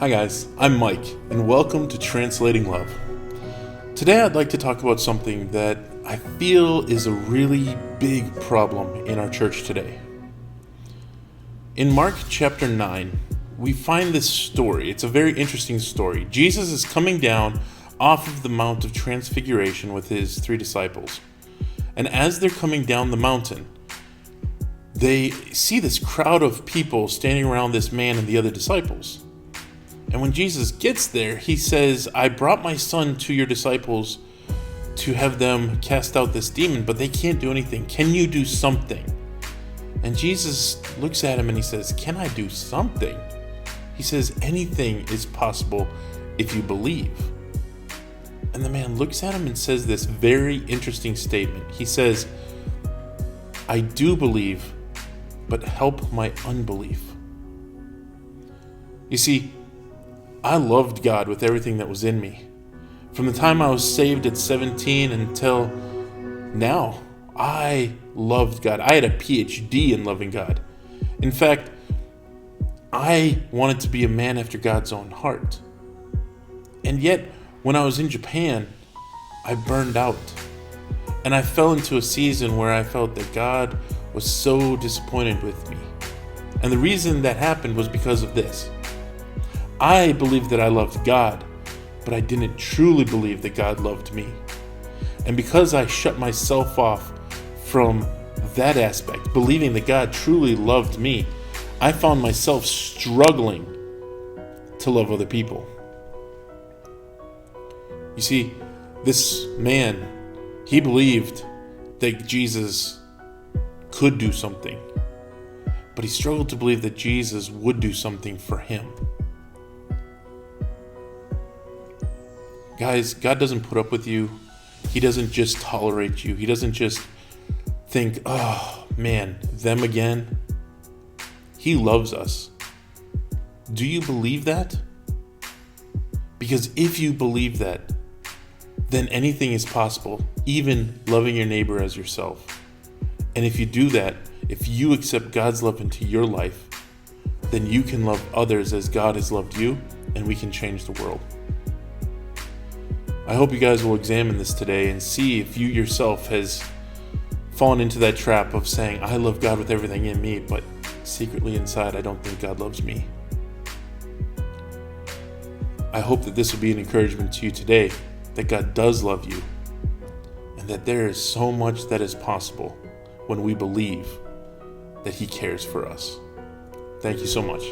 Hi guys, I'm Mike, and welcome to Translating Love. Today I'd like to talk about something that I feel is a really big problem in our church today. In Mark chapter 9, we find this story. It's a very interesting story. Jesus is coming down off of the Mount of Transfiguration with his 3 disciples. And as they're coming down the mountain, they see this crowd of people standing around this man and the other disciples. And when Jesus gets there, he says, I brought my son to your disciples to have them cast out this demon, but they can't do anything. Can you do something? And Jesus looks at him and he says, can I do something? He says, anything is possible if you believe. And the man looks at him and says this very interesting statement. He says, I do believe, but help my unbelief. You see, I loved God with everything that was in me. From the time I was saved at 17 until now, I loved God. I had a PhD in loving God. In fact, I wanted to be a man after God's own heart. And yet, when I was in Japan, I burned out. And I fell into a season where I felt that God was so disappointed with me. And the reason that happened was because of this. I believed that I loved God, but I didn't truly believe that God loved me. And because I shut myself off from that aspect, believing that God truly loved me, I found myself struggling to love other people. You see, this man, he believed that Jesus could do something, but he struggled to believe that Jesus would do something for him. Guys, God doesn't put up with you. He doesn't just tolerate you. He doesn't just think, oh man, them again. He loves us. Do you believe that? Because if you believe that, then anything is possible, even loving your neighbor as yourself. And if you do that, if you accept God's love into your life, then you can love others as God has loved you, and we can change the world. I hope you guys will examine this today and see if you yourself has fallen into that trap of saying, I love God with everything in me, but secretly inside, I don't think God loves me. I hope that this will be an encouragement to you today, that God does love you, and that there is so much that is possible when we believe that He cares for us. Thank you so much.